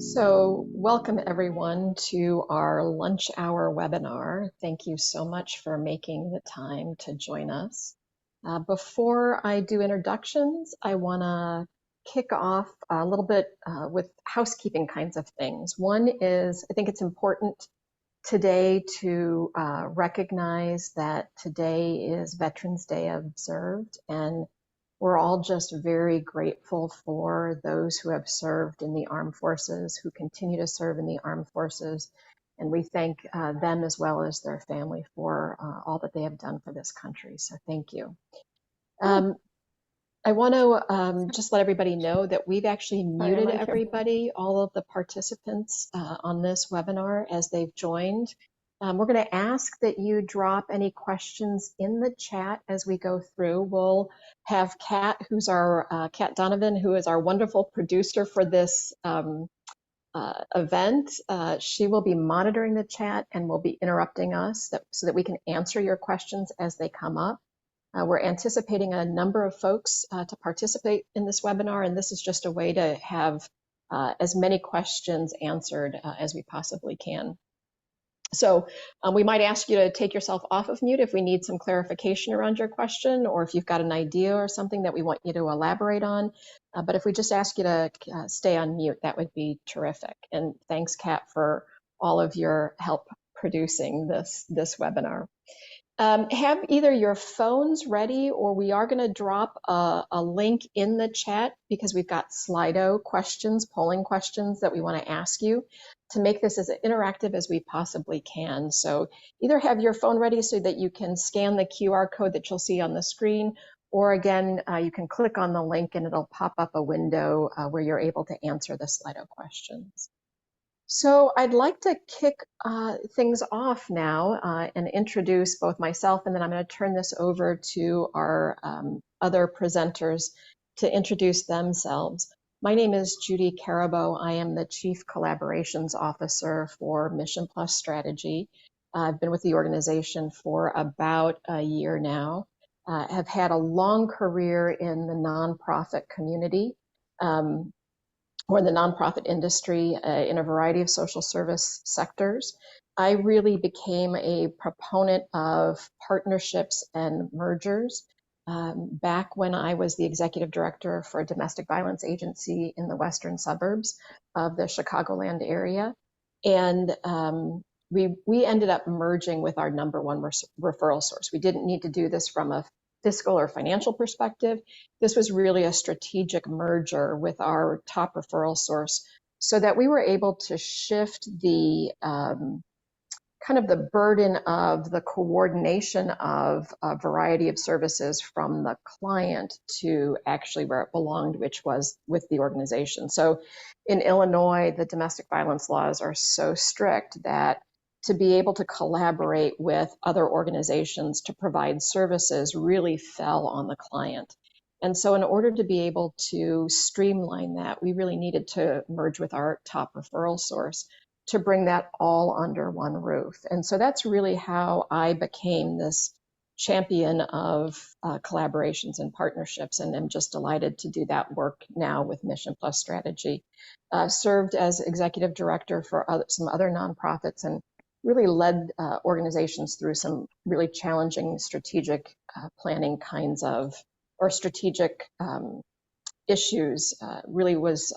So, welcome everyone to our lunch hour webinar. Thank you so much for making the time to join us. Before I do introductions, I want to kick off a little bit with housekeeping kinds of things. One is, I think it's important today to recognize that today is Veterans Day observed, and we're all just very grateful for those who have served in the armed forces, who continue to serve in the armed forces, and we thank them as well as their family for all that they have done for this country. So thank you. I want to just let everybody know that we've actually muted everybody, all of the participants on this webinar as they've joined. We're going to ask that you drop any questions in the chat as we go through. We'll have Kat, who's our Kat Donovan, who is our wonderful producer for this event. She will be monitoring the chat and will be interrupting us so that we can answer your questions as they come up. We're anticipating a number of folks to participate in this webinar, and this is just a way to have as many questions answered as we possibly can. So we might ask you to take yourself off of mute if we need some clarification around your question, or if you've got an idea or something that we want you to elaborate on. But if we just ask you to stay on mute, that would be terrific. And thanks, Kat, for all of your help producing this webinar. Have either your phones ready, or we are going to drop a link in the chat because we've got Slido questions, polling questions that we want to ask you to make this as interactive as we possibly can. So either have your phone ready so that you can scan the QR code that you'll see on the screen, or again, you can click on the link and it'll pop up a window where you're able to answer the Slido questions. So I'd like to kick things off now and introduce both myself, and then I'm going to turn this over to our other presenters to introduce themselves. My name is Judy Carabo. I am the Chief Collaborations Officer for Mission+Strategy. I've been with the organization for about a year now. Have had a long career in the nonprofit community. Or in the nonprofit industry in a variety of social service sectors. I really became a proponent of partnerships and mergers back when I was the executive director for a domestic violence agency in the western suburbs of the Chicagoland area. And we ended up merging with our number one referral source. We didn't need to do this from a fiscal or financial perspective. This was really a strategic merger with our top referral source so that we were able to shift the kind of the burden of the coordination of a variety of services from the client to actually where it belonged, which was with the organization. So in Illinois, the domestic violence laws are so strict that to be able to collaborate with other organizations to provide services really fell on the client. And so in order to be able to streamline that, we really needed to merge with our top referral source to bring that all under one roof. And so that's really how I became this champion of collaborations and partnerships, and I'm just delighted to do that work now with Mission+Strategy. Served as executive director for some other nonprofits and really led organizations through some really challenging strategic planning kinds of, or strategic issues. Really was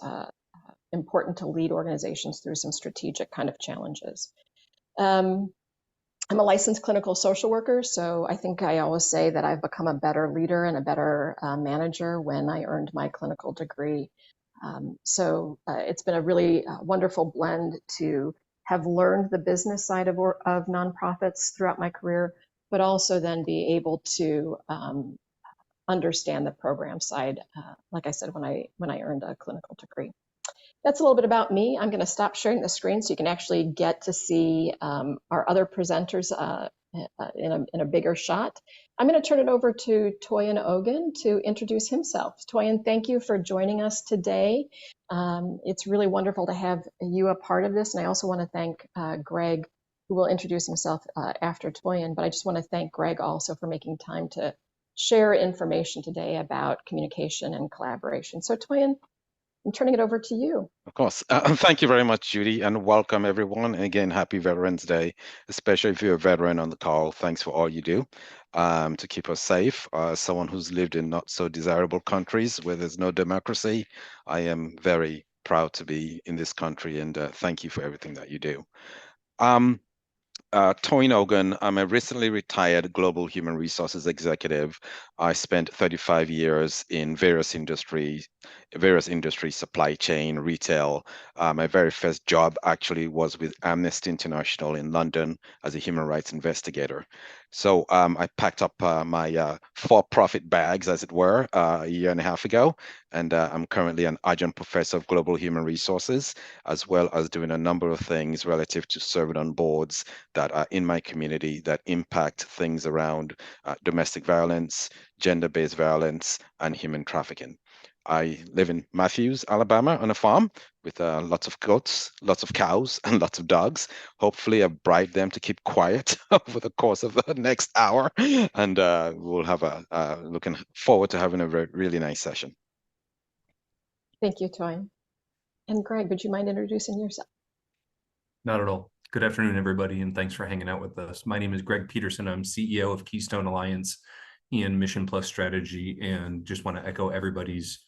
important to lead organizations through some strategic kind of challenges. I'm a licensed clinical social worker, so I think I always say that I've become a better leader and a better manager when I earned my clinical degree. So it's been a really wonderful blend to have learned the business side of nonprofits throughout my career, but also then be able to understand the program side, like I said, when I earned a clinical degree. That's a little bit about me. I'm going to stop sharing the screen so you can actually get to see our other presenters in a bigger shot. I'm going to turn it over to Toyin Ogun to introduce himself. Toyin, thank you for joining us today. It's really wonderful to have you a part of this. And I also want to thank Greg, who will introduce himself after Toyin. But I just want to thank Greg also for making time to share information today about communication and collaboration. So Toyin, I'm turning it over to you. Of course. Thank you very much, Judy, and welcome everyone. And again, happy Veterans Day, especially if you're a veteran on the call. Thanks for all you do to keep us safe. Someone who's lived in not so desirable countries where there's no democracy, I am very proud to be in this country, and thank you for everything that you do. Um, Toyin Ogun, I'm a recently retired global human resources executive. I spent 35 years in various industries, supply chain, retail. My very first job actually was with Amnesty International in London as a human rights investigator. So I packed up my for-profit bags, as it were, a year and a half ago, and I'm currently an adjunct professor of global human resources, as well as doing a number of things relative to serving on boards that are in my community that impact things around domestic violence, gender-based violence, and human trafficking. I live in Matthews, Alabama, on a farm with lots of goats, lots of cows, and lots of dogs. Hopefully, I've bribed them to keep quiet over the course of the next hour, and we'll have looking forward to having a really nice session. Thank you, Toyin. And Greg, would you mind introducing yourself? Not at all. Good afternoon, everybody, and thanks for hanging out with us. My name is Greg Peterson. I'm CEO of Keystone Alliance and Mission+Strategy, and just want to echo everybody's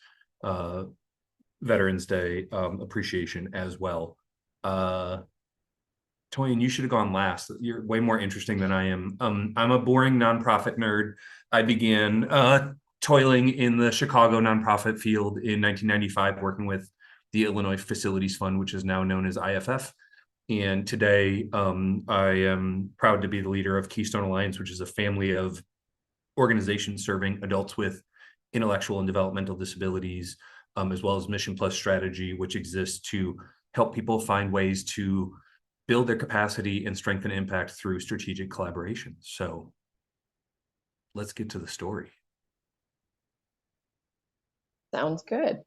Veterans Day appreciation as well. Toyin, you should have gone last. You're way more interesting than I am. I'm a boring nonprofit nerd. I began toiling in the Chicago nonprofit field in 1995, working with the Illinois Facilities Fund, which is now known as IFF. And today, I am proud to be the leader of Keystone Alliance, which is a family of organizations serving adults with intellectual and developmental disabilities, as well as Mission+Strategy, which exists to help people find ways to build their capacity and strengthen impact through strategic collaboration. So let's get to the story. Sounds good.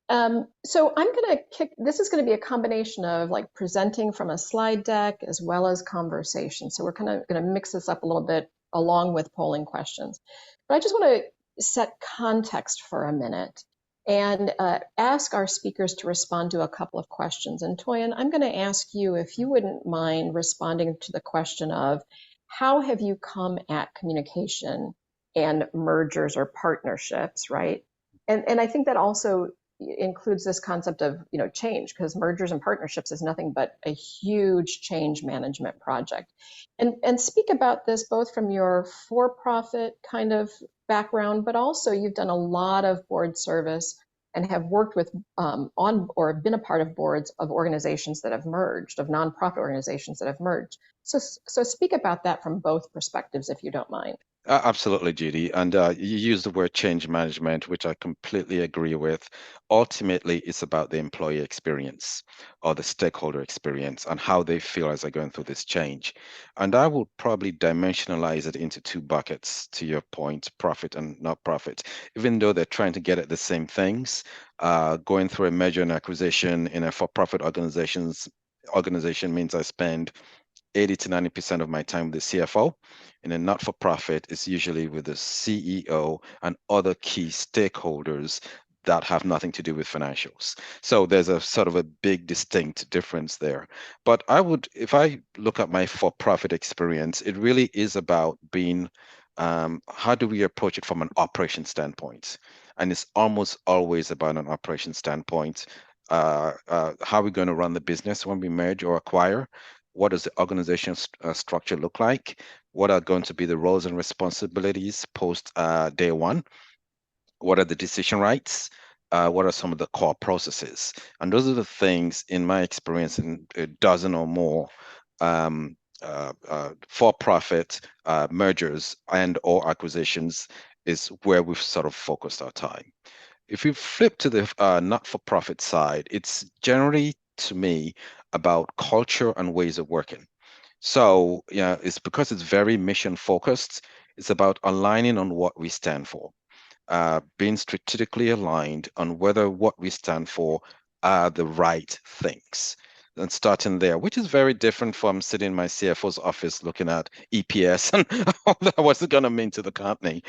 So I'm going to this is going to be a combination of like presenting from a slide deck as well as conversation. So we're kind of going to mix this up a little bit along with polling questions. But I just want to set context for a minute and ask our speakers to respond to a couple of questions. And Toyin, I'm going to ask you if you wouldn't mind responding to the question of how have you come at communication and mergers or partnerships, right? And I think that also includes this concept of change, because mergers and partnerships is nothing but a huge change management project. And speak about this both from your for-profit kind of background, but also you've done a lot of board service and have worked with on or been a part of boards of organizations that have merged, of nonprofit organizations that have merged. So speak about that from both perspectives, if you don't mind. Absolutely, Judy. And you use the word change management, which I completely agree with. Ultimately, it's about the employee experience or the stakeholder experience and how they feel as they're going through this change. And I will probably dimensionalize it into two buckets, to your point, profit and not profit. Even though they're trying to get at the same things, going through a merger and acquisition in a for-profit organization means I spend 80 to 90% of my time with the CFO. In a not-for-profit, it's usually with the CEO and other key stakeholders that have nothing to do with financials. So there's a sort of a big distinct difference there. But if I look at my for-profit experience, it really is about being, how do we approach it from an operation standpoint? And it's almost always about an operation standpoint. How are we going to run the business when we merge or acquire? What does the organization structure look like? What are going to be the roles and responsibilities post day one? What are the decision rights? What are some of the core processes? And those are the things, in my experience, in a dozen or more for-profit mergers and or acquisitions is where we've sort of focused our time. If you flip to the not-for-profit side, it's generally, to me, about culture and ways of working. So, yeah, it's because it's very mission focused. It's about aligning on what we stand for, being strategically aligned on whether what we stand for are the right things. and starting there, which is very different from sitting in my CFO's office looking at EPS and all that, what's it going to mean to the company.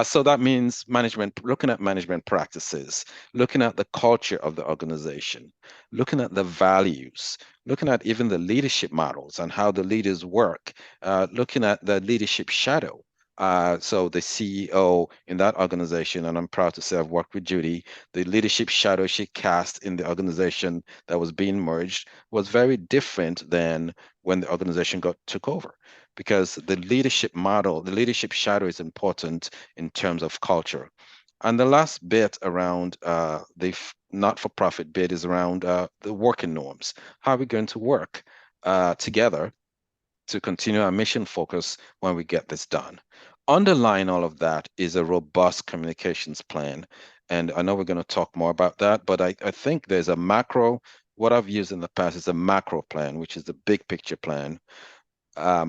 So that means management, looking at management practices, looking at the culture of the organization, looking at the values, looking at even the leadership models and how the leaders work, looking at the leadership shadow. So the CEO in that organization, and I'm proud to say I've worked with Judy, the leadership shadow she cast in the organization that was being merged was very different than when the organization took over, because the leadership model, the leadership shadow is important in terms of culture. And the last bit around the not-for-profit bit is around the working norms. How are we going to work together to continue our mission focus when we get this done? Underlying all of that is a robust communications plan. And I know we're going to talk more about that, but I think there's a macro, what I've used in the past is a macro plan, which is the big picture plan, a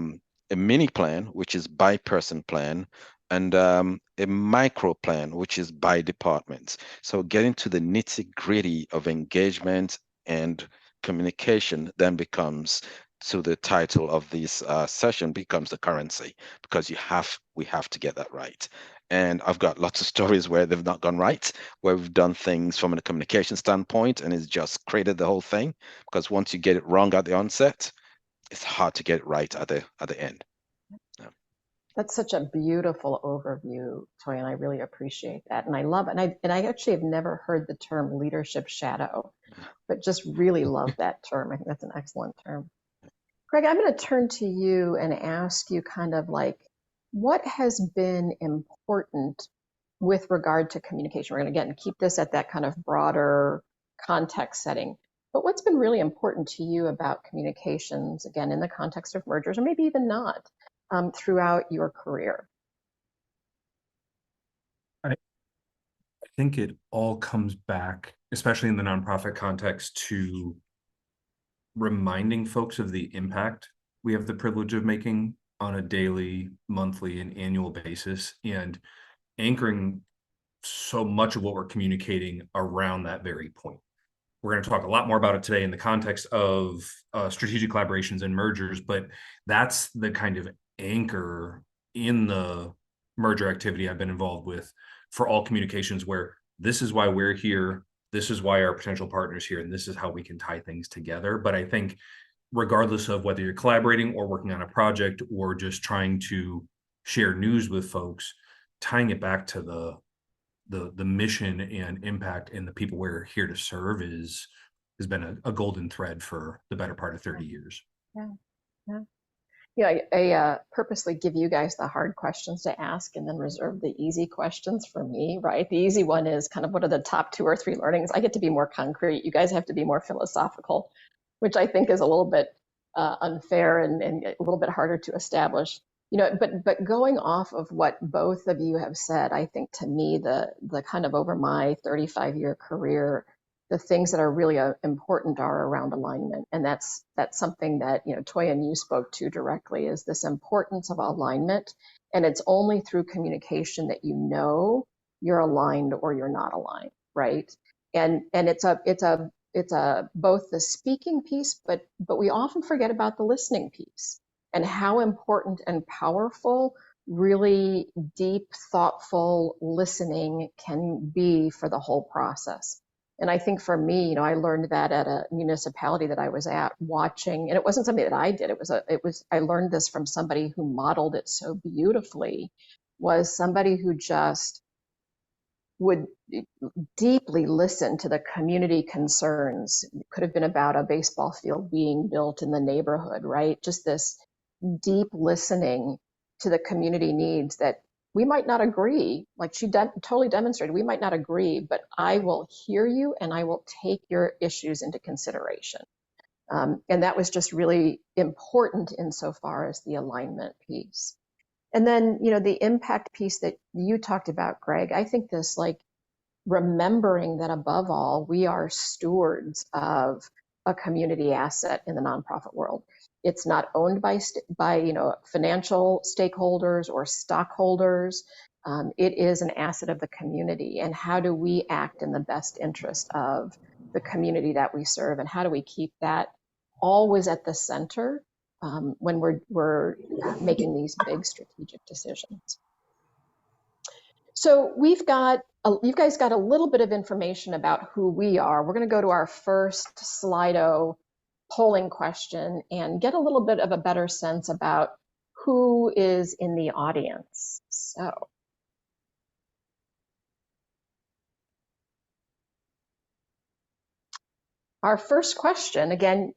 mini plan, which is by person plan, and a micro plan, which is by departments. So getting to the nitty gritty of engagement and communication then becomes, to the title of this session, becomes the currency, because we have to get that right. And I've got lots of stories where they've not gone right, where we've done things from a communication standpoint and it's just created the whole thing. Because once you get it wrong at the onset, it's hard to get it right at the end. Yeah. That's such a beautiful overview, Toy, and I really appreciate that. And I love it. And I actually have never heard the term leadership shadow, but just really love that term. I think that's an excellent term. Greg, I'm going to turn to you and ask you kind of like, what has been important with regard to communication? We're going to, again, keep this at that kind of broader context setting. But what's been really important to you about communications, again, in the context of mergers, or maybe even not, throughout your career? I think it all comes back, especially in the nonprofit context, to reminding folks of the impact we have the privilege of making on a daily, monthly, and annual basis, and anchoring so much of what we're communicating around that very point. We're going to talk a lot more about it today in the context of strategic collaborations and mergers, but that's the kind of anchor in the merger activity I've been involved with for all communications, where this is why we're here, this is why our potential partners here, and this is how we can tie things together. But I think regardless of whether you're collaborating or working on a project or just trying to share news with folks, tying it back to the mission and impact and the people we're here to serve has been a golden thread for the better part of 30 years. Yeah, yeah. Yeah, I purposely give you guys the hard questions to ask and then reserve the easy questions for me, right? The easy one is kind of what are the top 2 or 3 learnings? I get to be more concrete. You guys have to be more philosophical, which I think is a little bit unfair and a little bit harder to establish. You know, but going off of what both of you have said, I think to me the kind of over my 35-year career, the things that are really important are around alignment, and that's something that, you know, Toy and you spoke to directly, is this importance of alignment, and it's only through communication that you know you're aligned or you're not aligned, right? And it's a both the speaking piece, but we often forget about the listening piece and how important and powerful really deep, thoughtful listening can be for the whole process. And I think for me, you know, I learned that at a municipality that I was at, watching, and it wasn't something that I did. I learned this from somebody who modeled it so beautifully, was somebody who just would deeply listen to the community concerns. It could have been about a baseball field being built in the neighborhood, right? Just this deep listening to the community needs that we might not agree, like she totally demonstrated, we might not agree, but I will hear you and I will take your issues into consideration. And that was just really important insofar as the alignment piece. And then, you know, the impact piece that you talked about, Greg, I think this, like, remembering that above all, we are stewards of a community asset in the nonprofit world. It's not owned by you know, financial stakeholders or stockholders. It is an asset of the community. And how do we act in the best interest of the community that we serve? And how do we keep that always at the center when we're making these big strategic decisions. So you guys got a little bit of information about who we are. We're going to go to our first Slido polling question and get a little bit of a better sense about who is in the audience. So our first question, again,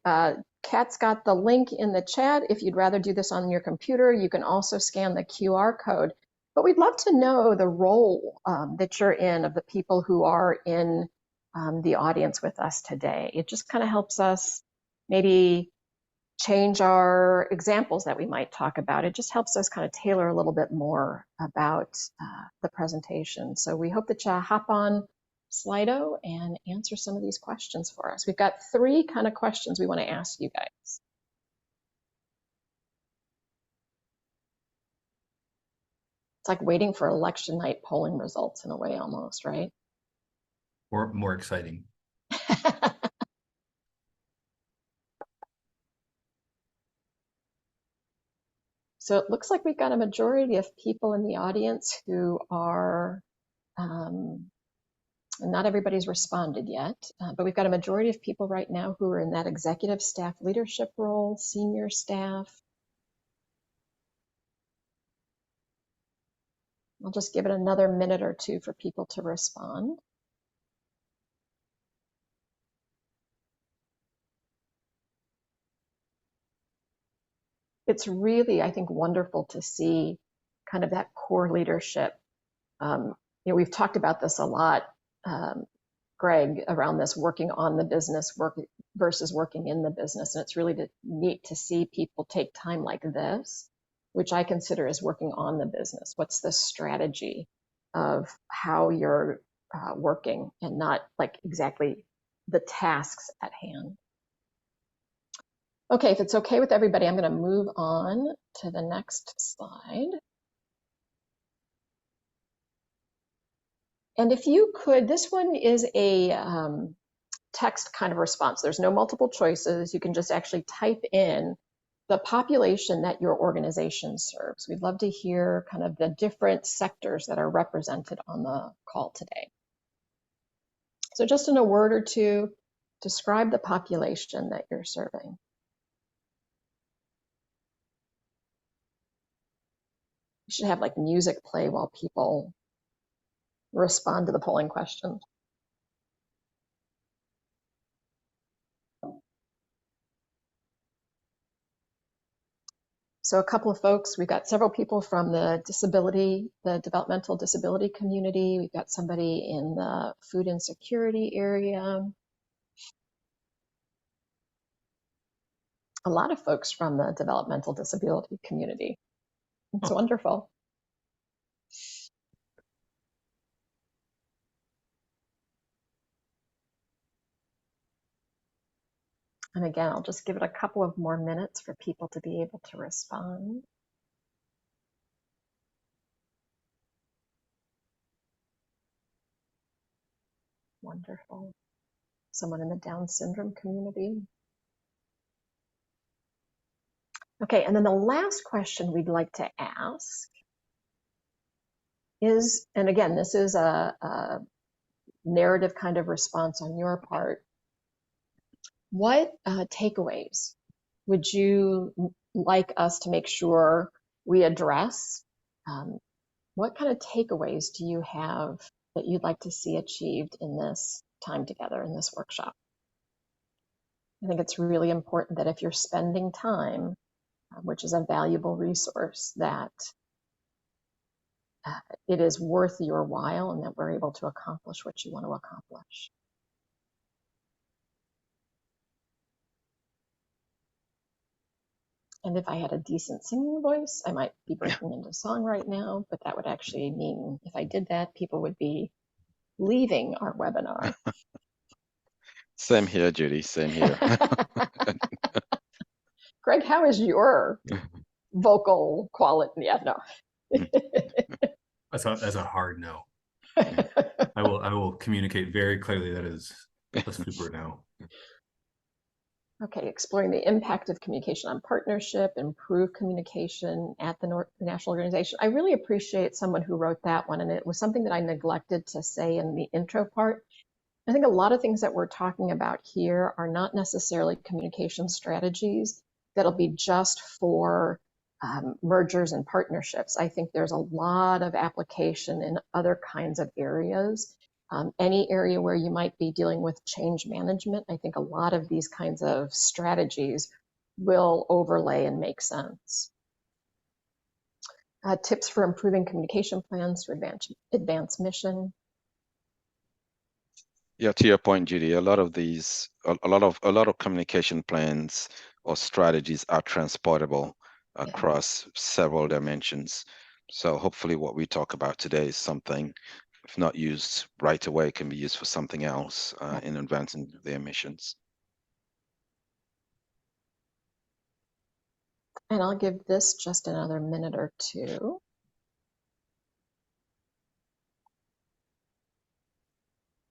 Kat's got the link in the chat. If you'd rather do this on your computer, you can also scan the QR code. But we'd love to know the role that you're in of the people who are in the audience with us today. It just kind of helps us maybe change our examples that we might talk about. It just helps us kind of tailor a little bit more about the presentation. So we hope that you hop on Slido and answer some of these questions for us. We've got 3 kind of questions we want to ask you guys. It's like waiting for election night polling results in a way almost, right? Or more exciting. So it looks like we've got a majority of people in the audience who are, not everybody's responded yet, but we've got a majority of people right now who are in that executive staff leadership role, senior staff. I'll just give it another minute or 2 for people to respond. It's really, I think, wonderful to see kind of that core leadership. We've talked about this a lot, Greg, around this working on the business work versus working in the business. And it's really neat to see people take time like this, which I consider as working on the business. What's the strategy of how you're working and not like exactly the tasks at hand. Okay, if it's okay with everybody, I'm going to move on to the next slide. And if you could, this one is a text kind of response. There's no multiple choices. You can just actually type in the population that your organization serves. We'd love to hear kind of the different sectors that are represented on the call today. So just in a word or 2, describe the population that you're serving. You should have like music play while people respond to the polling question. So a couple of folks, we've got several people from the developmental disability community. We've got somebody in the food insecurity area. A lot of folks from the developmental disability community. It's wonderful. And again, I'll just give it a couple of more minutes for people to be able to respond. Wonderful. Someone in the Down syndrome community. Okay, and then the last question we'd like to ask is, and again, this is a narrative kind of response on your part. What takeaways would you like us to make sure we address? What kind of takeaways do you have that you'd like to see achieved in this time together in this workshop? I think it's really important that if you're spending time, which is a valuable resource, that it is worth your while and that we're able to accomplish what you want to accomplish. And if I had a decent singing voice, I might be breaking into song right now, but that would actually mean if I did that, people would be leaving our webinar. Same here, Judy, same here. Greg, how is your vocal quality? Yeah, no. That's a hard no. I will communicate very clearly that is a super no. Okay, exploring the impact of communication on partnership, improve communication at the national organization. I really appreciate someone who wrote that one, and it was something that I neglected to say in the intro part. I think a lot of things that we're talking about here are not necessarily communication strategies that'll be just for mergers and partnerships. I think there's a lot of application in other kinds of areas. Any area where you might be dealing with change management, I think a lot of these kinds of strategies will overlay and make sense. Tips for improving communication plans to advance mission. Yeah, to your point, Judy, a lot of communication plans or strategies are transportable across several dimensions. So hopefully what we talk about today is something, if not used right away, can be used for something else in advancing their missions. And I'll give this just another minute or two.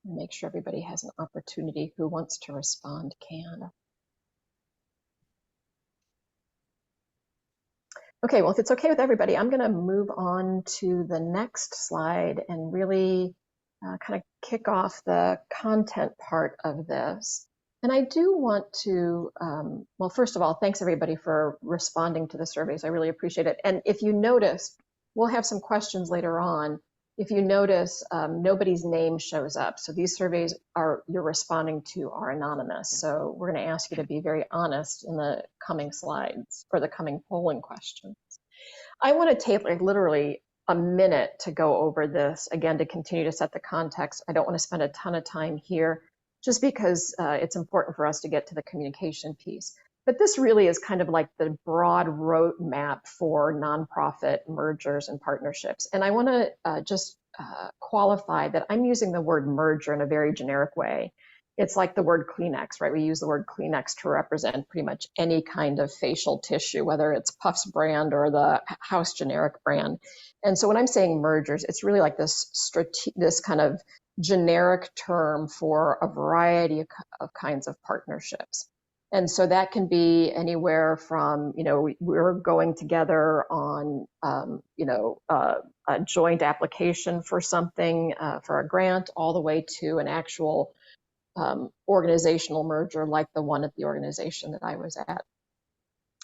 Make sure everybody has an opportunity who wants to respond can. Okay, well, if it's okay with everybody, I'm going to move on to the next slide and really kind of kick off the content part of this. And I do want to, well, first of all, thanks everybody for responding to the surveys. I really appreciate it. And if you notice, we'll have some questions later on. If you notice, nobody's name shows up. So these surveys you're responding to are anonymous. So we're going to ask you to be very honest in the coming slides or the coming polling questions. I want to take like literally a minute to go over this again to continue to set the context. I don't want to spend a ton of time here just because it's important for us to get to the communication piece. But this really is kind of like the broad roadmap for nonprofit mergers and partnerships. And I want to just qualify that I'm using the word merger in a very generic way. It's like the word Kleenex, right? We use the word Kleenex to represent pretty much any kind of facial tissue, whether it's Puff's brand or the house generic brand. And so when I'm saying mergers, it's really like this kind of generic term for a variety of kinds of partnerships. And so that can be anywhere from, we're going together on, a joint application for something, for a grant, all the way to an actual organizational merger like the one at the organization that I was at.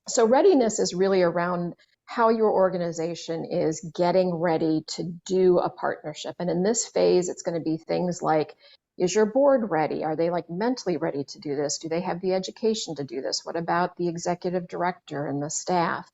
So readiness is really around how your organization is getting ready to do a partnership. And in this phase, it's going to be things like, is your board ready? Are they like mentally ready to do this? Do they have the education to do this? What about the executive director and the staff?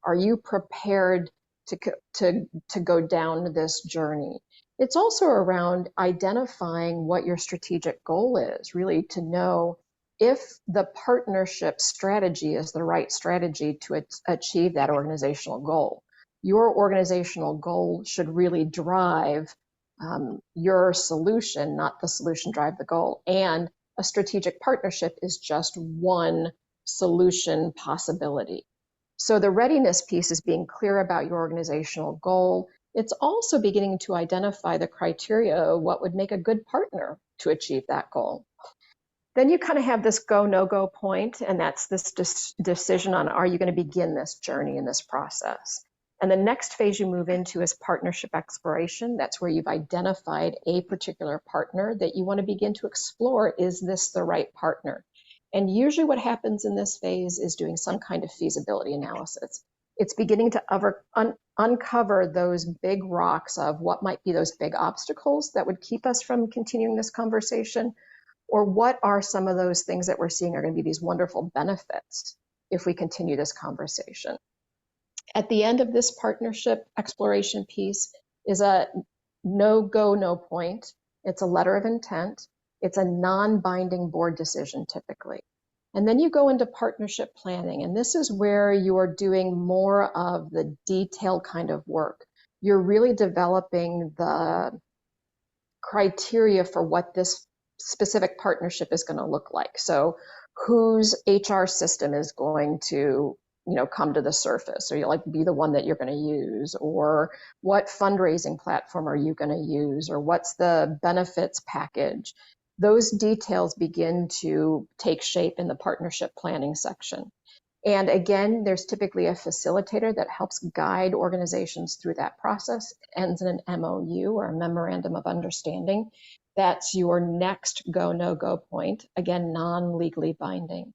Are you prepared to go down this journey? It's also around identifying what your strategic goal is, really to know if the partnership strategy is the right strategy to achieve that organizational goal. Your organizational goal should really drive your solution, not the solution drive the goal. And a strategic partnership is just one solution possibility. So the readiness piece is being clear about your organizational goal. It's also beginning to identify the criteria of what would make a good partner to achieve that goal. Then you kind of have this go, no-go point, and that's this decision on, are you going to begin this journey in this process? And the next phase you move into is partnership exploration. That's where you've identified a particular partner that you want to begin to explore. Is this the right partner? And usually what happens in this phase is doing some kind of feasibility analysis. It's beginning to uncover those big rocks of what might be those big obstacles that would keep us from continuing this conversation, or what are some of those things that we're seeing are going to be these wonderful benefits if we continue this conversation. At the end of this partnership exploration piece is a no-go, no point. It's a letter of intent. It's a non-binding board decision typically. And then you go into partnership planning, and this is where you're doing more of the detailed kind of work. You're really developing the criteria for what this specific partnership is going to look like. So whose HR system is going to come to the surface, or you like be the one that you're going to use, or what fundraising platform are you going to use, or what's the benefits package? those details begin to take shape in the partnership planning section. And again, there's typically a facilitator that helps guide organizations through that process. It ends in an MOU, or a memorandum of understanding. That's your next go, no go point. Again, non-legally binding.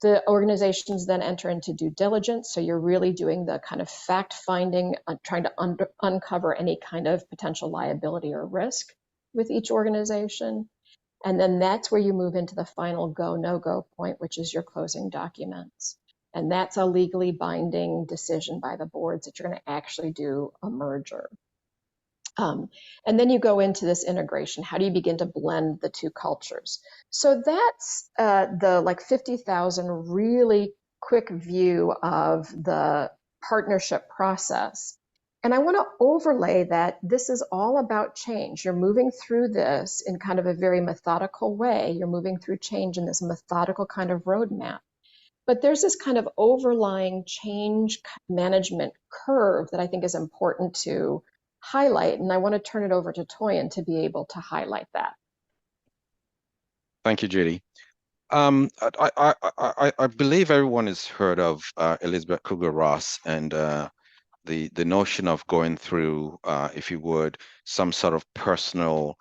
The organizations then enter into due diligence. So you're really doing the kind of fact finding, trying to uncover any kind of potential liability or risk with each organization. And then that's where you move into the final go, no go point, which is your closing documents. And that's a legally binding decision by the boards that you're going to actually do a merger. And then you go into this integration. How do you begin to blend the two cultures? So that's the like 50,000 really quick view of the partnership process. And I want to overlay that this is all about change. You're moving through this in kind of a very methodical way. You're moving through change in this methodical kind of roadmap. But there's this kind of overlying change management curve that I think is important to highlight. And I want to turn it over to Toyin to be able to highlight that. Thank you, Judy. I believe everyone has heard of Elizabeth Kubler-Ross and the notion of going through, if you would, some sort of personal,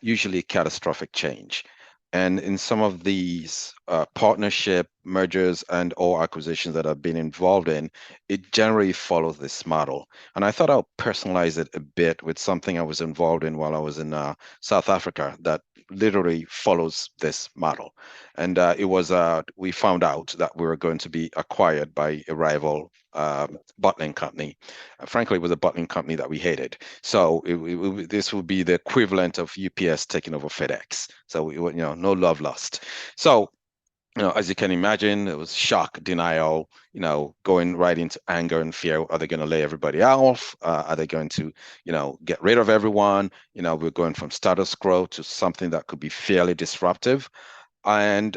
usually catastrophic change. And in some of these partnership mergers and or acquisitions that I've been involved in, it generally follows this model. And I thought I'll personalize it a bit with something I was involved in while I was in South Africa that literally follows this model. And it was, we found out that we were going to be acquired by a rival bottling company. Frankly, it was a bottling company that we hated. So this would be the equivalent of UPS taking over FedEx. So no love lost. So as you can imagine, it was shock, denial, going right into anger and fear. Are they going to lay everybody off? Are they going to, get rid of everyone? We're going from status quo to something that could be fairly disruptive. And,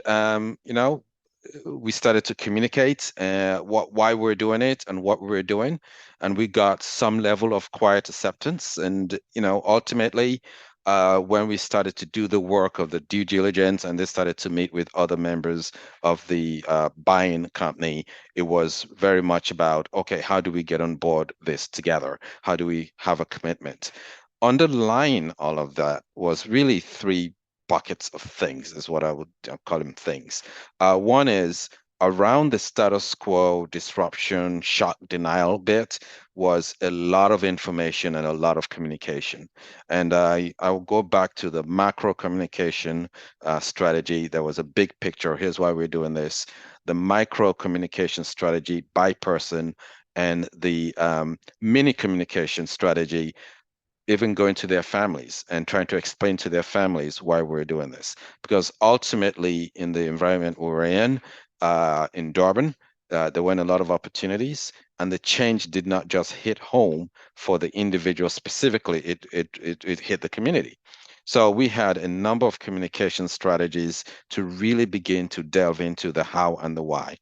we started to communicate why we're doing it and what we're doing. And we got some level of quiet acceptance. And, ultimately, when we started to do the work of the due diligence and they started to meet with other members of the buying company, it was very much about, okay, how do we get on board this together? How do we have a commitment? Underlying all of that was really three buckets of things, is what I would call them things. One is around the status quo disruption, shock, denial bit was a lot of information and a lot of communication. And I'll go back to the macro communication strategy. There was a big picture. Here's why we're doing this. The micro communication strategy by person and the mini communication strategy, even going to their families and trying to explain to their families why we're doing this. Because ultimately, in the environment we were in Durban, there weren't a lot of opportunities, and the change did not just hit home for the individual specifically, it hit the community. So we had a number of communication strategies to really begin to delve into the how and the why.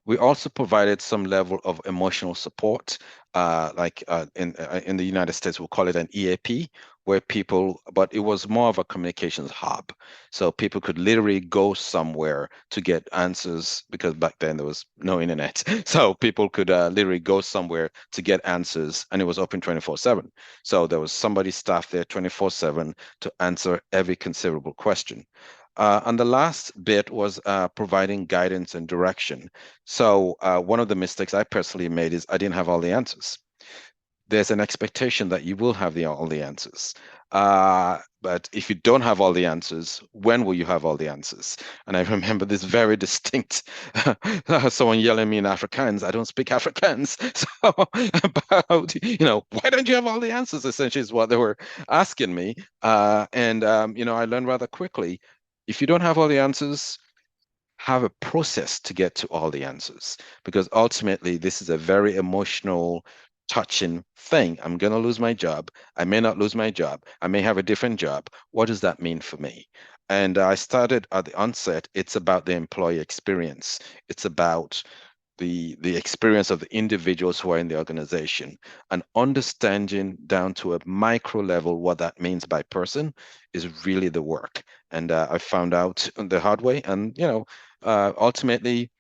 We also provided some level of emotional support, in the United States, we'll call it an EAP, but it was more of a communications hub. So people could literally go somewhere to get answers, because back then there was no internet. So people could literally go somewhere to get answers, and it was open 24/7. So there was somebody staffed there 24/7 to answer every conceivable question. And the last bit was providing guidance and direction. So one of the mistakes I personally made is I didn't have all the answers. There's an expectation that you will have all the answers. But if you don't have all the answers, when will you have all the answers? And I remember this very distinct, someone yelling at me in Afrikaans. I don't speak Afrikaans. So about, why don't you have all the answers? Essentially is what they were asking me. I learned rather quickly, if you don't have all the answers, have a process to get to all the answers, because ultimately this is a very emotional, touching thing. I'm going to lose my job. I may not lose my job. I may have a different job. What does that mean for me? And I started at the onset, it's about the employee experience. It's about the experience of the individuals who are in the organization, and understanding down to a micro level what that means by person is really the work. And I found out the hard way. And ultimately,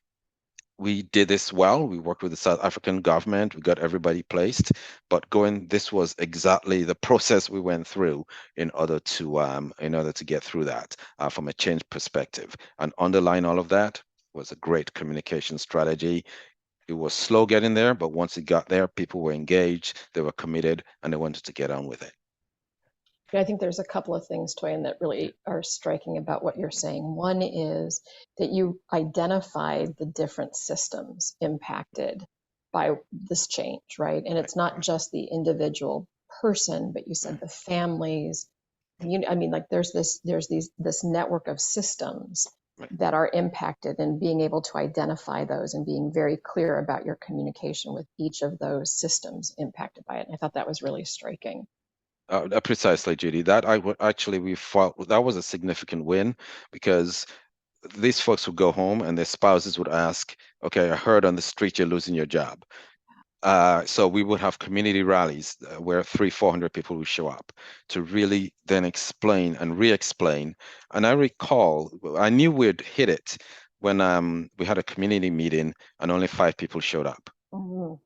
we did this well. We worked with the South African government. We got everybody placed. But this was exactly the process we went through in order to get through that from a change perspective. And underlying all of that was a great communication strategy. It was slow getting there, but once it got there, people were engaged, they were committed, and they wanted to get on with it. Yeah, I think there's a couple of things, Toyin, that really are striking about what you're saying. One is that you identified the different systems impacted by this change, right? And it's not just the individual person, but you said the families. I mean, like there's this network of systems that are impacted, and being able to identify those and being very clear about your communication with each of those systems impacted by it. And I thought that was really striking. Precisely, Judy. We felt that was a significant win, because these folks would go home and their spouses would ask, "Okay, I heard on the street you're losing your job." So we would have community rallies where 300-400 people would show up to really then explain and re-explain. And I recall, I knew we'd hit it when we had a community meeting and only 5 people showed up.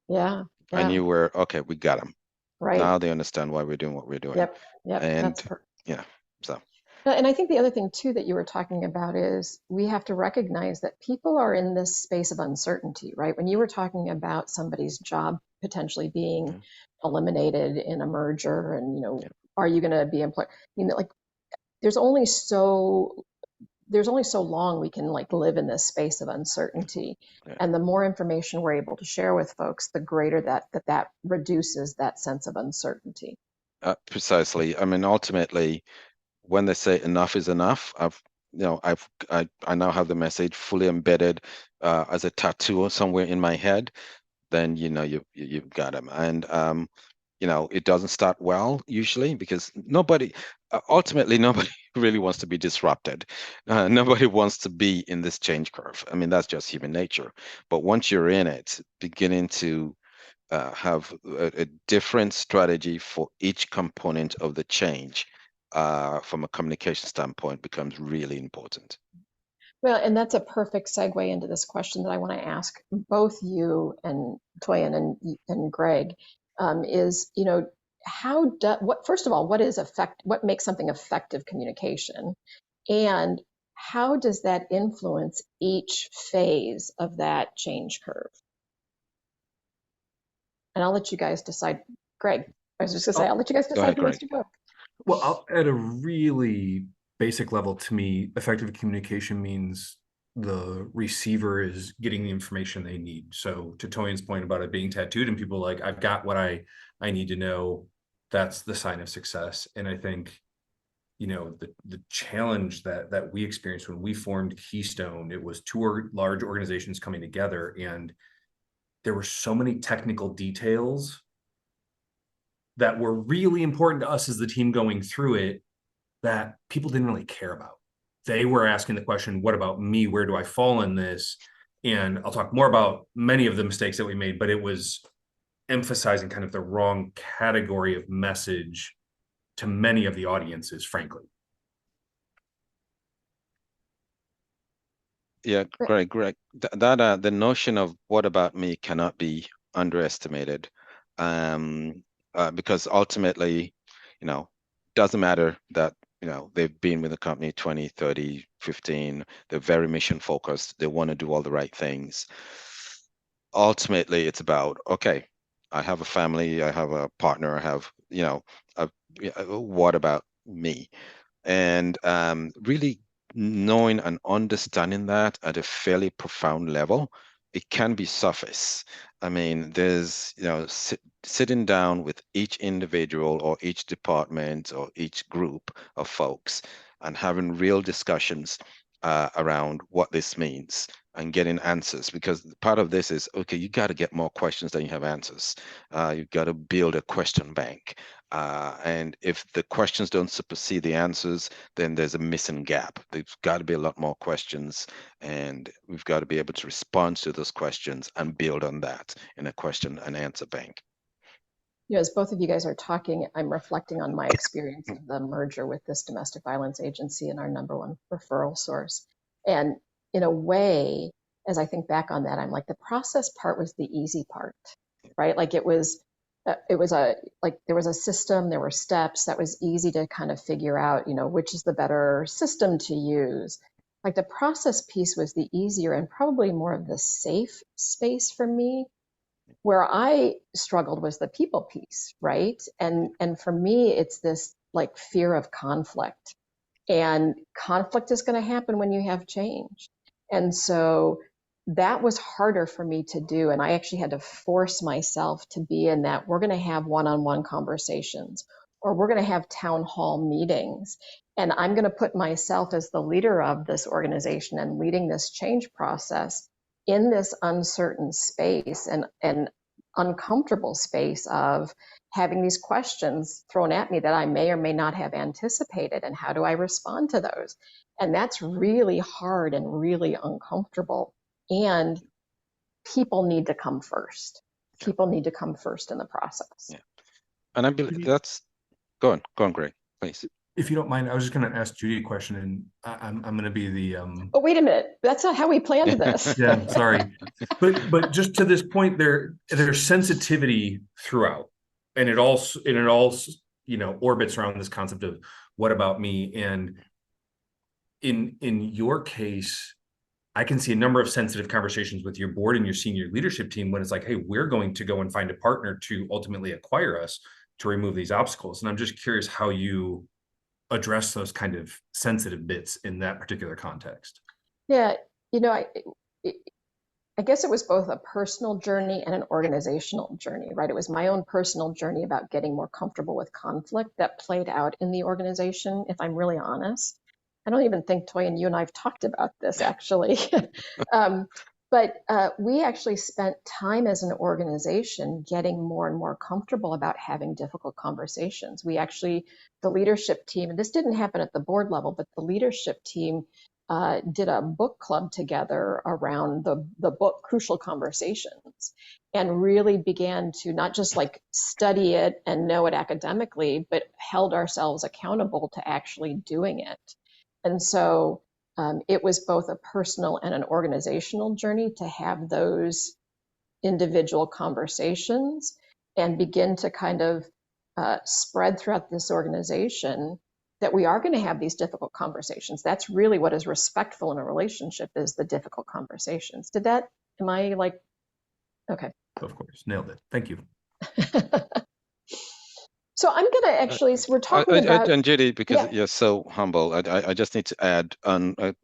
Yeah. I knew we got them. Right. Now they understand why we're doing what we're doing. Yep. And so. And I think the other thing too that you were talking about is we have to recognize that people are in this space of uncertainty, right? When you were talking about somebody's job potentially being eliminated in a merger, and are you going to be employed? Like there's only so long we can live in this space of uncertainty. And the more information we're able to share with folks, the greater that reduces that sense of uncertainty. Precisely. I mean, ultimately, when they say enough is enough, I now have the message fully embedded as a tattoo somewhere in my head. Then you've got them. And it doesn't start well usually, because ultimately nobody really wants to be disrupted. Nobody wants to be in this change curve. I mean, that's just human nature. But once you're in it, beginning to have a different strategy for each component of the change from a communication standpoint becomes really important. Well, and that's a perfect segue into this question that I want to ask both you and Toyin and Greg. Is first of all, what makes something effective communication, and how does that influence each phase of that change curve? And I'll let you guys decide. Greg, I was just going to say, I'll let you guys decide who wants to go. Well, at a really basic level, to me, effective communication means the receiver is getting the information they need. So to Toyin's point about it being tattooed and people like, I've got what I need to know, that's the sign of success. And I think, the challenge that we experienced when we formed Keystone, it was 2 large organizations coming together, and there were so many technical details that were really important to us as the team going through it that people didn't really care about. They were asking the question, what about me? Where do I fall in this? And I'll talk more about many of the mistakes that we made, but it was emphasizing kind of the wrong category of message to many of the audiences, frankly. Yeah, Greg, that the notion of what about me cannot be underestimated, because ultimately, doesn't matter that they've been with the company 20, 30, 15, they're very mission focused, they want to do all the right things. Ultimately, it's about, okay, I have a family, I have a partner, I have, what about me? And really knowing and understanding that at a fairly profound level, it can be surface. I mean, there's, sitting down with each individual or each department or each group of folks and having real discussions around what this means. and getting answers, because part of this is, okay, you got to get more questions than you have answers. You've got to build a question bank. And if the questions don't supersede the answers, then there's a missing gap. There's got to be a lot more questions, and we've got to be able to respond to those questions and build on that in a question and answer bank. As both of you guys are talking, I'm reflecting on my experience of the merger with this domestic violence agency and our #1 referral source. And in a way, as I think back on that, I'm like, the process part was the easy part, right? Like there was a system, there were steps that was easy to kind of figure out, which is the better system to use. Like the process piece was the easier and probably more of the safe space for me. Where I struggled was the people piece, right? And for me, it's this like fear of conflict. And conflict is going to happen when you have change. And so that was harder for me to do. And I actually had to force myself to be in that we're going to have one-on-one conversations, or we're going to have town hall meetings. And I'm going to put myself as the leader of this organization and leading this change process in this uncertain space and uncomfortable space of having these questions thrown at me that I may or may not have anticipated, and how do I respond to those? And that's really hard and really uncomfortable. And people need to come first. People need to come first in the process. Yeah. And I believe that's, go on, Greg, please. If you don't mind, I was just going to ask Judy a question, and I'm going to be the. Oh, wait a minute! That's not how we planned this. Yeah, sorry, but just to this point, there's sensitivity throughout, and it all orbits around this concept of what about me. And in your case, I can see a number of sensitive conversations with your board and your senior leadership team when it's like, hey, we're going to go and find a partner to ultimately acquire us to remove these obstacles. And I'm just curious how you address those kind of sensitive bits in that particular context. Yeah, I guess it was both a personal journey and an organizational journey, right? It was my own personal journey about getting more comfortable with conflict that played out in the organization, if I'm really honest. I don't even think, Toy, and you and I have talked about this actually. But we actually spent time as an organization getting more and more comfortable about having difficult conversations. We actually, the leadership team, and this didn't happen at the board level, but the leadership team did a book club together around the book Crucial Conversations, and really began to not just like study it and know it academically, but held ourselves accountable to actually doing it. And so it was both a personal and an organizational journey to have those individual conversations and begin to kind of spread throughout this organization that we are going to have these difficult conversations. That's really what is respectful in a relationship, is the difficult conversations. Am I like, okay. Of course, nailed it. Thank you. So I'm going to actually, so we're talking about. And Judy, because you're so humble, I just need to add a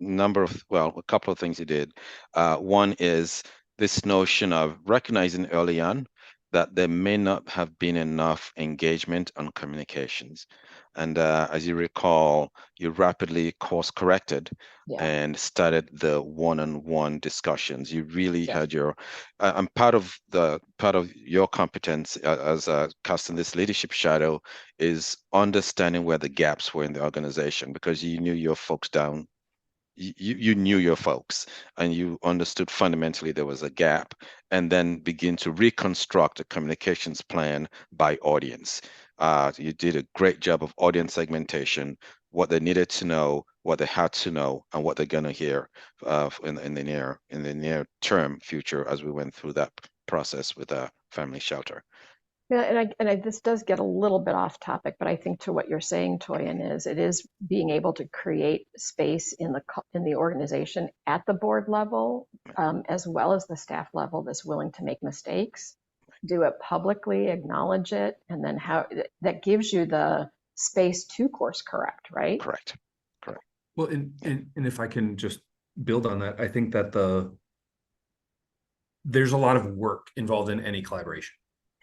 couple of things you did. One is this notion of recognizing early on that there may not have been enough engagement on communications. And as you recall, you rapidly course corrected and started the one-on-one discussions. You really had your, and part of your competence as casting this leadership shadow is understanding where the gaps were in the organization, because you knew your folks down. You knew your folks, and you understood fundamentally there was a gap, and then begin to reconstruct a communications plan by audience. You did a great job of audience segmentation, what they needed to know, what they had to know, and what they're going to hear in the near term future as we went through that process with a family shelter. Yeah, and this does get a little bit off topic, but I think to what you're saying, Toyin, it is being able to create space in the organization at the board level, as well as the staff level, that's willing to make mistakes, do it publicly, acknowledge it, and then how that gives you the space to course correct, right? Correct. Well, and if I can just build on that, I think that there's a lot of work involved in any collaboration.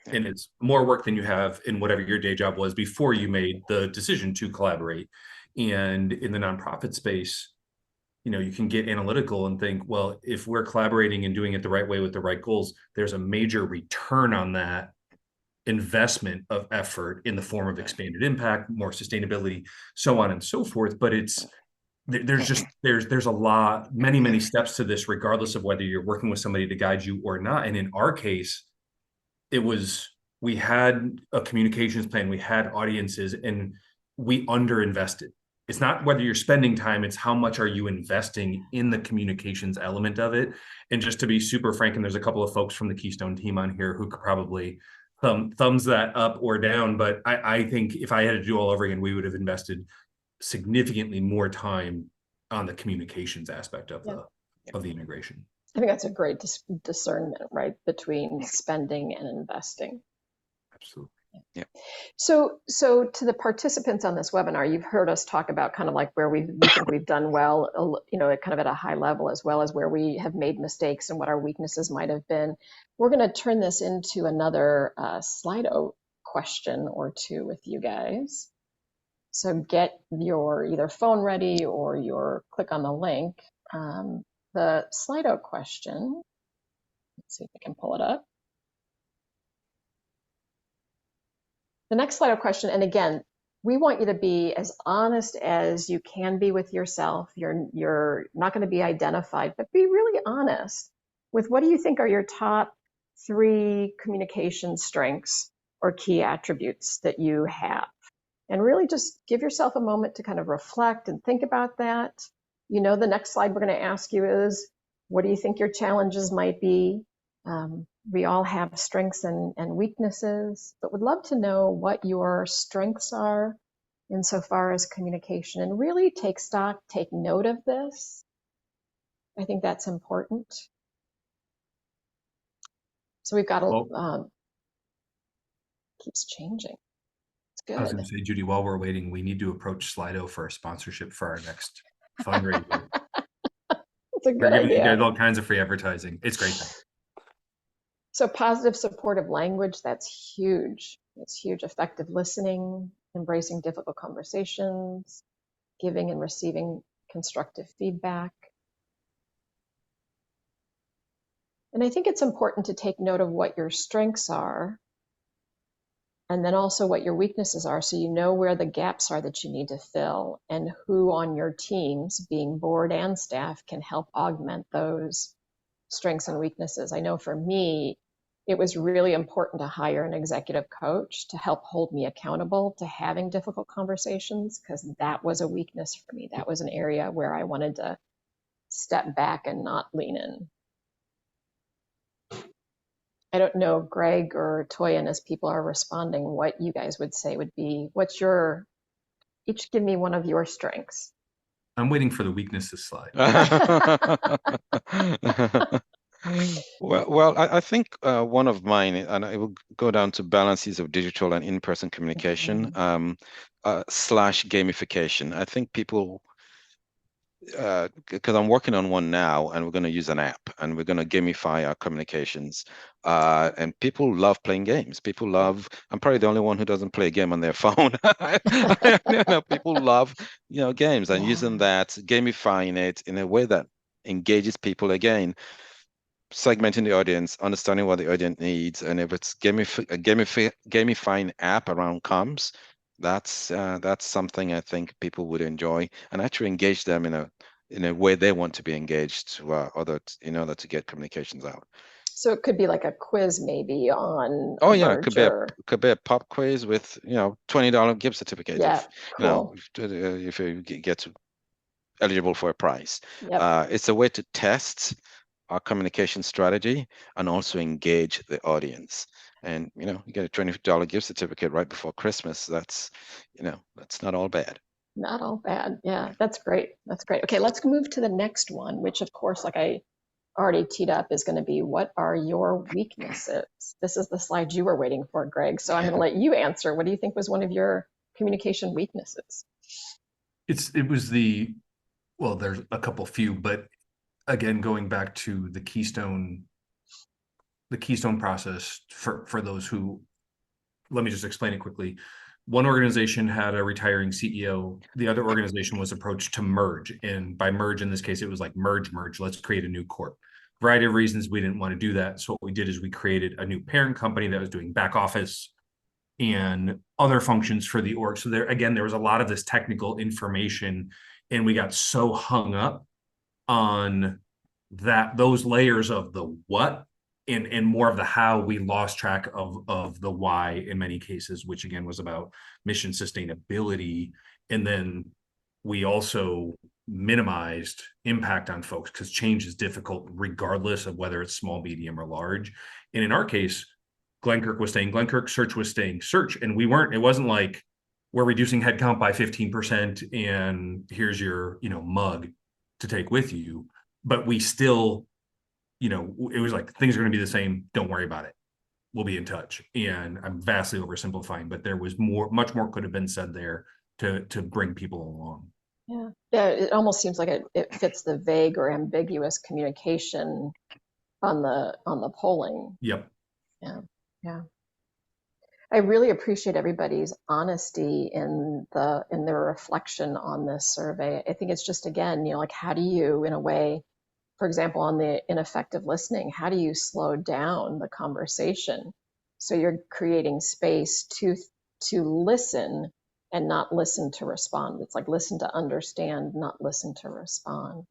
And it's more work than you have in whatever your day job was before you made the decision to collaborate. And in the nonprofit space, you can get analytical and think, well, if we're collaborating and doing it the right way with the right goals, there's a major return on that investment of effort in the form of expanded impact, more sustainability, so on and so forth. But there's a lot, many steps to this, regardless of whether you're working with somebody to guide you or not. And in our case, we had a communications plan, we had audiences, and we underinvested. It's not whether you're spending time, it's how much are you investing in the communications element of it. And just to be super frank, and there's a couple of folks from the Keystone team on here who could probably thumbs that up or down, but I think if I had to do all over again, we would have invested significantly more time on the communications aspect of the integration. I think that's a great discernment, right, between spending and investing. Absolutely. Yeah. So to the participants on this webinar, you've heard us talk about kind of like where we think we've done well, kind of at a high level, as well as where we have made mistakes and what our weaknesses might have been. We're going to turn this into another Slido question or two with you guys. So get your either phone ready or your click on the link. The Slido question, let's see if I can pull it up. The next Slido question, and again, we want you to be as honest as you can be with yourself. You're not going to be identified, but be really honest with what do you think are your top 3 communication strengths or key attributes that you have. And really just give yourself a moment to kind of reflect and think about that. The next slide we're going to ask you is, what do you think your challenges might be? We all have strengths and weaknesses, but would love to know what your strengths are insofar as communication, and really take stock, take note of this. I think that's important. So we've got keeps changing. It's good. I was going to say, Judy, while we're waiting, we need to approach Slido for a sponsorship for our next fundraiser. That's a good We're giving idea. you guys all kinds of free advertising. It's great. So positive, supportive language, that's huge. It's huge. Effective listening, embracing difficult conversations, giving and receiving constructive feedback. And I think it's important to take note of what your strengths are, and then also what your weaknesses are, so you know where the gaps are that you need to fill, and who on your teams, being board and staff, can help augment those strengths and weaknesses. I know for me, it was really important to hire an executive coach to help hold me accountable to having difficult conversations, because that was a weakness for me. That was an area where I wanted to step back and not lean in. I don't know, Greg or Toyin, as people are responding, what you guys would say would be, each give me one of your strengths. I'm waiting for the weaknesses slide. Well, I think one of mine, and it will go down to balances of digital and in-person communication, slash gamification. I think people, because I'm working on one now, and we're going to use an app, and we're going to gamify our communications. And people love playing games. People love, I'm probably the only one who doesn't play a game on their phone. People love, games, and using that, gamifying it in a way that engages people again. Segmenting the audience, understanding what the audience needs, and if it's gamifying app around comms, that's something I think people would enjoy, and actually engage them in a way they want to be engaged, in order to get communications out. So it could be like a quiz maybe on. It could be a pop quiz with $20 gift certificate. Yeah, cool. If you get eligible for a prize. Yep. It's a way to test our communication strategy and also engage the audience. And you get a $20 gift certificate right before Christmas. That's not all bad. Not all bad. Yeah, that's great. That's great. Okay, let's move to the next one, which of course, like I already teed up, is going to be, what are your weaknesses? This is the slide you were waiting for, Greg. So I'm going to let you answer. What do you think was one of your communication weaknesses? There's a couple few, but again, going back to the Keystone process, for those who, let me just explain it quickly. one organization had a retiring CEO. The other organization was approached to merge. And by merge, in this case, it was like merge, let's create a new corp. Variety of reasons we didn't want to do that. So what we did is we created a new parent company that was doing back office and other functions for the org. So there was a lot of this technical information, and we got so hung up on those layers of the what and more of the how, we lost track of the why in many cases, which again was about mission sustainability. And then we also minimized impact on folks, because change is difficult regardless of whether it's small, medium, or large. And in our case, Glenkirk was staying Glenkirk, Search was staying Search. And it wasn't like we're reducing headcount by 15% and here's your, mug to take with you. But we still, it was like, things are going to be the same. Don't worry about it. We'll be in touch. And I'm vastly oversimplifying, but there was much more could have been said there to bring people along. Yeah. Yeah. It almost seems like it fits the vague or ambiguous communication on the polling. Yep. Yeah. Yeah. I really appreciate everybody's honesty in their reflection on this survey. I think it's just, again, like, how do you, in a way, for example, on the ineffective listening, how do you slow down the conversation so you're creating space to listen and not listen to respond? It's like listen to understand, not listen to respond.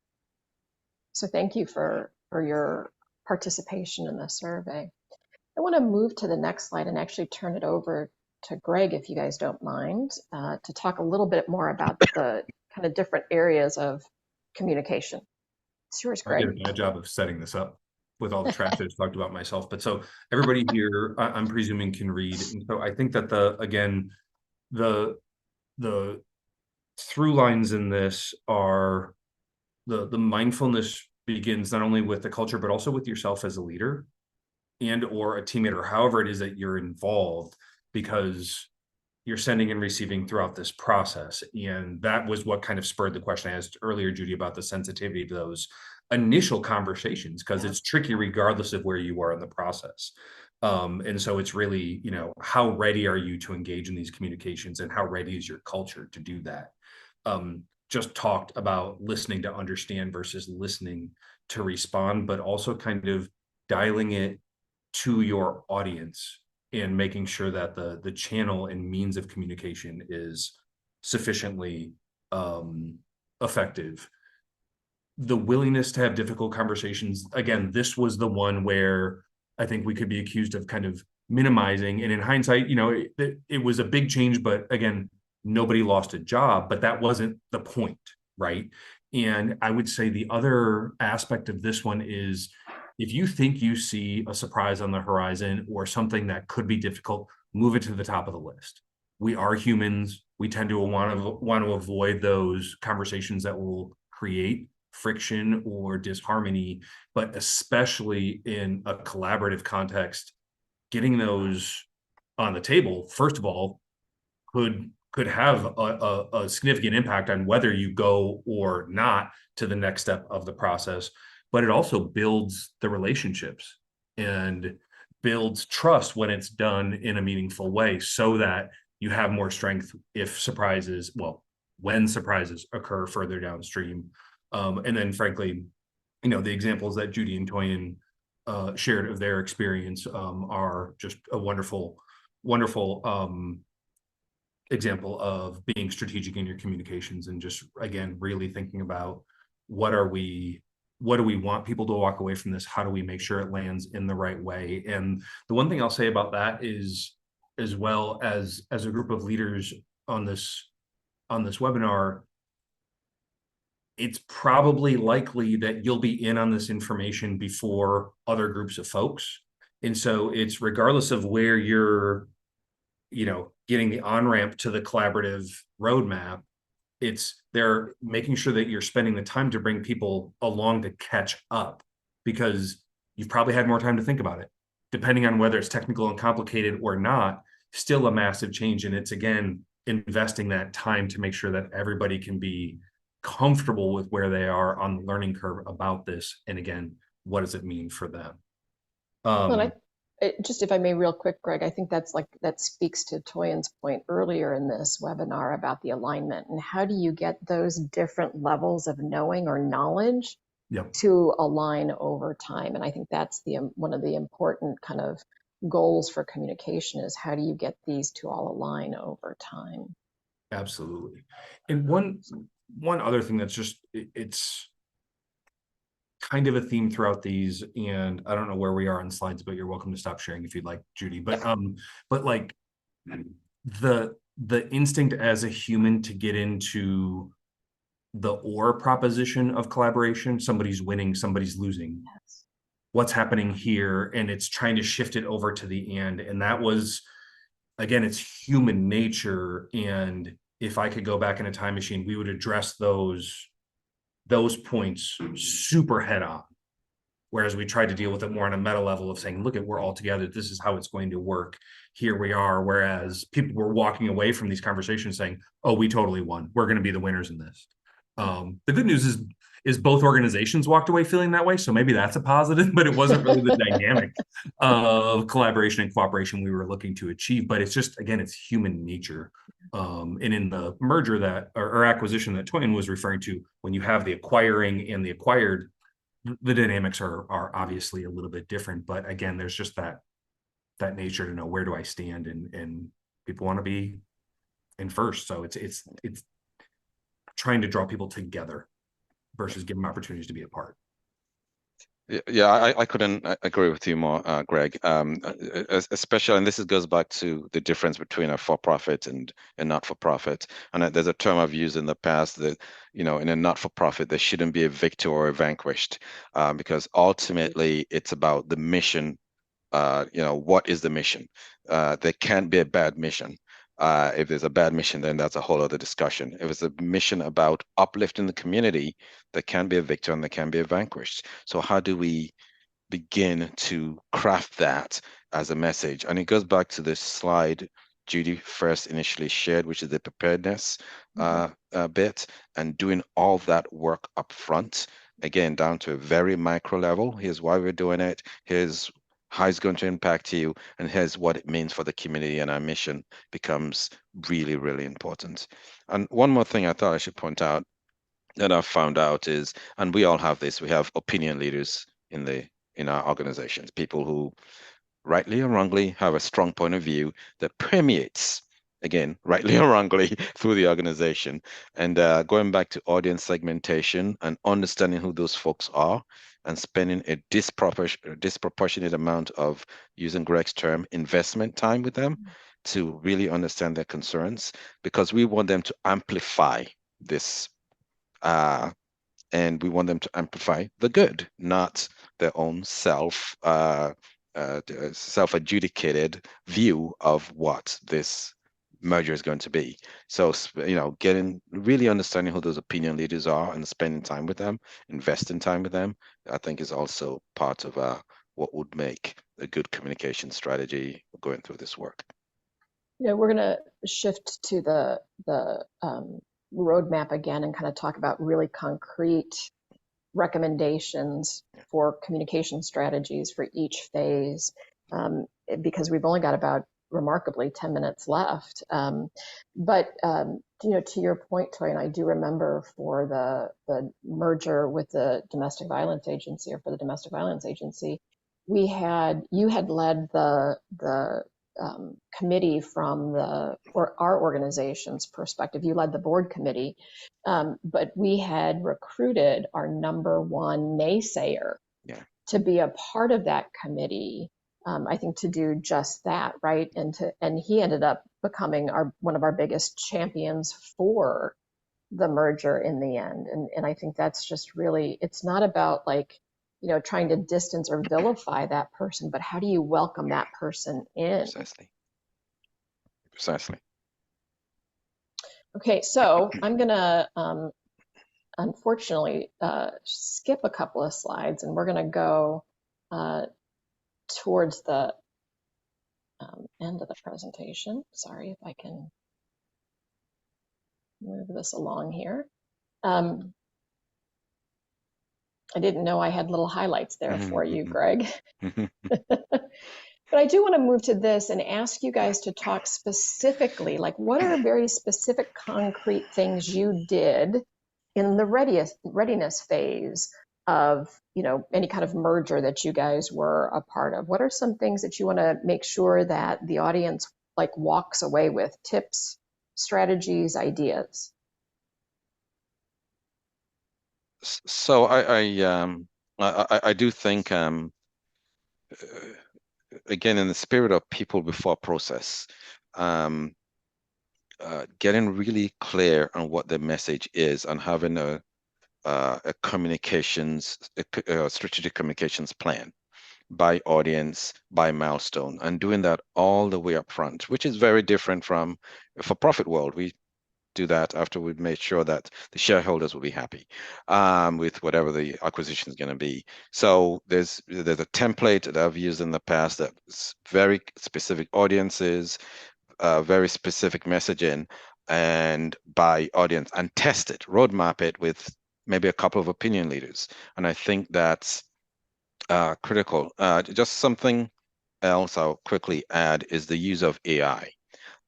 So thank you for your participation in the survey. I want to move to the next slide and actually turn it over to Greg, if you guys don't mind, to talk a little bit more about the kind of different areas of communication. It's yours, Greg. I did a bad job of setting this up with all the trash I just talked about myself. But so everybody here, I'm presuming, can read. And so I think that the through lines in this are the mindfulness begins not only with the culture, but also with yourself as a leader and or a teammate, or however it is that you're involved, because you're sending and receiving throughout this process. And that was what kind of spurred the question I asked earlier, Judy, about the sensitivity to those initial conversations, because it's tricky regardless of where you are in the process. And so it's really, how ready are you to engage in these communications, and how ready is your culture to do that? Just talked about listening to understand versus listening to respond, but also kind of dialing it to your audience and making sure that the channel and means of communication is sufficiently effective. The willingness to have difficult conversations. Again, this was the one where I think we could be accused of kind of minimizing. And in hindsight, it was a big change, but again, nobody lost a job, but that wasn't the point, right? And I would say the other aspect of this one is, if you think you see a surprise on the horizon or something that could be difficult, move it to the top of the list. We are humans. We tend to want to avoid those conversations that will create friction or disharmony, but especially in a collaborative context, getting those on the table, first of all, could have a significant impact on whether you go or not to the next step of the process. But it also builds the relationships and builds trust when it's done in a meaningful way, so that you have more strength when surprises occur further downstream. And then frankly, the examples that Judy and Toyin shared of their experience are just a wonderful example of being strategic in your communications, and just, again, really thinking about what do we want people to walk away from this? How do we make sure it lands in the right way? And the one thing I'll say about that is, as well as a group of leaders on this webinar, it's probably likely that you'll be in on this information before other groups of folks. And so it's, regardless of where you're, getting the on-ramp to the collaborative roadmap, they're making sure that you're spending the time to bring people along to catch up, because you've probably had more time to think about it, depending on whether it's technical and complicated or not. Still a massive change. And it's, again, investing that time to make sure that everybody can be comfortable with where they are on the learning curve about this. And again, what does it mean for them? Just if I may real quick, Greg, I think that speaks to Toyin's point earlier in this webinar about the alignment and how do you get those different levels of knowing or knowledge Yep. to align over time. And I think that's one of the important kind of goals for communication is how do you get these to all align over time? Absolutely. And one other thing that's just, it's kind of a theme throughout these, and I don't know where we are on slides, but you're welcome to stop sharing if you'd like, Judy. But like the instinct as a human to get into the or proposition of collaboration, somebody's winning, somebody's losing. Yes. What's happening here? And it's trying to shift it over to the and that was, again, it's human nature. And if I could go back in a time machine, we would address those points super head on. Whereas we tried to deal with it more on a meta level of saying, look, we're all together. This is how it's going to work. Here we are. Whereas people were walking away from these conversations saying, oh, we totally won. We're going to be the winners in this. The good news is both organizations walked away feeling that way. So maybe that's a positive, but it wasn't really the dynamic of collaboration and cooperation we were looking to achieve. But it's just, again, it's human nature. And in the merger that or acquisition that Toyin was referring to, when you have the acquiring and the acquired, the dynamics are obviously a little bit different. But again, there's just that nature to know, where do I stand, and people want to be in first. So it's trying to draw people together versus give them opportunities to be apart. Yeah, I couldn't agree with you more, Greg. Especially, and this goes back to the difference between a for-profit and a not-for-profit. And there's a term I've used in the past that, in a not-for-profit, there shouldn't be a victor or a vanquished, because ultimately it's about the mission. What is the mission? There can't be a bad mission. If there's a bad mission, then that's a whole other discussion. If it's a mission about uplifting the community, there can be a victor and there can be a vanquished. So how do we begin to craft that as a message? And it goes back to this slide Judy first initially shared, which is the preparedness bit, and doing all that work up front, again, down to a very micro level. Here's why we're doing it. Here's how it's going to impact you, and here's what it means for the community, and our mission becomes really, really important. And one more thing I thought I should point out that I've found out is, and we all have this, we have opinion leaders in our organizations, people who rightly or wrongly have a strong point of view that permeates, again, rightly or wrongly, through the organization. And going back to audience segmentation and understanding who those folks are, and spending a disproportionate amount of, using Greg's term, investment time with them to really understand their concerns, because we want them to amplify this, and we want them to amplify the good, not their own self-adjudicated view of what this merger is going to be. So, really understanding who those opinion leaders are and spending time with them, investing time with them, I think is also part of what would make a good communication strategy going through this work. We're going to shift to the roadmap again and kind of talk about really concrete recommendations for communication strategies for each phase, because we've only got about remarkably 10 minutes left. But to your point, Toy, and I do remember for the merger with the Domestic Violence Agency, or for the Domestic Violence Agency, you had led the committee from our organization's perspective. You led the board committee, but we had recruited our number one naysayer to be a part of that committee. I think to do just that, right? And he ended up becoming one of our biggest champions for the merger in the end. And I think that's just really, it's not about trying to distance or vilify that person, but how do you welcome that person in? Precisely. Okay, so I'm gonna unfortunately skip a couple of slides, and we're gonna go towards the end of the presentation. Sorry if I can move this along here. I didn't know I had little highlights there for you, Greg. But I do want to move to this and ask you guys to talk specifically, like what are very specific concrete things you did in the readiness phase of, any kind of merger that you guys were a part of? What are some things that you want to make sure that the audience like walks away with, tips, strategies, ideas? So I do think again, in the spirit of people before process, getting really clear on what the message is and having a strategic communications plan by audience, by milestone, and doing that all the way up front, which is very different from for profit world. We do that after we've made sure that the shareholders will be happy with whatever the acquisition is going to be. So there's a template that I've used in the past that's very specific audiences, very specific messaging, and by audience, and test it, roadmap it with maybe a couple of opinion leaders. And I think that's critical. Just something else I'll quickly add is the use of AI.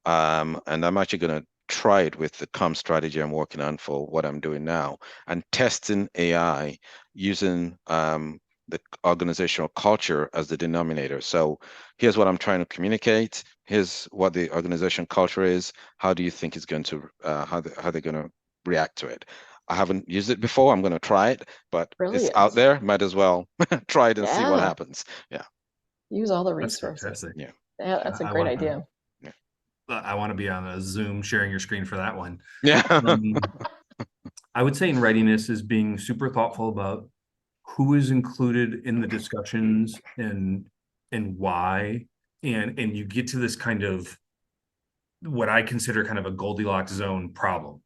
And I'm actually going to try it with the comm strategy I'm working on for what I'm doing now, and testing AI using the organizational culture as the denominator. So here's what I'm trying to communicate. Here's what the organization culture is. How do you think it's going to, how they're going to react to it? I haven't used it before. I'm going to try it, but Brilliant. It's out there. Might as well try it and see what happens. Yeah. Use all the That's resources. fantastic. Yeah, that's a great idea. I want to be on a Zoom sharing your screen for that one. Yeah. I would say in readiness is being super thoughtful about who is included in the discussions and why. And you get to this kind of what I consider kind of a Goldilocks zone problem.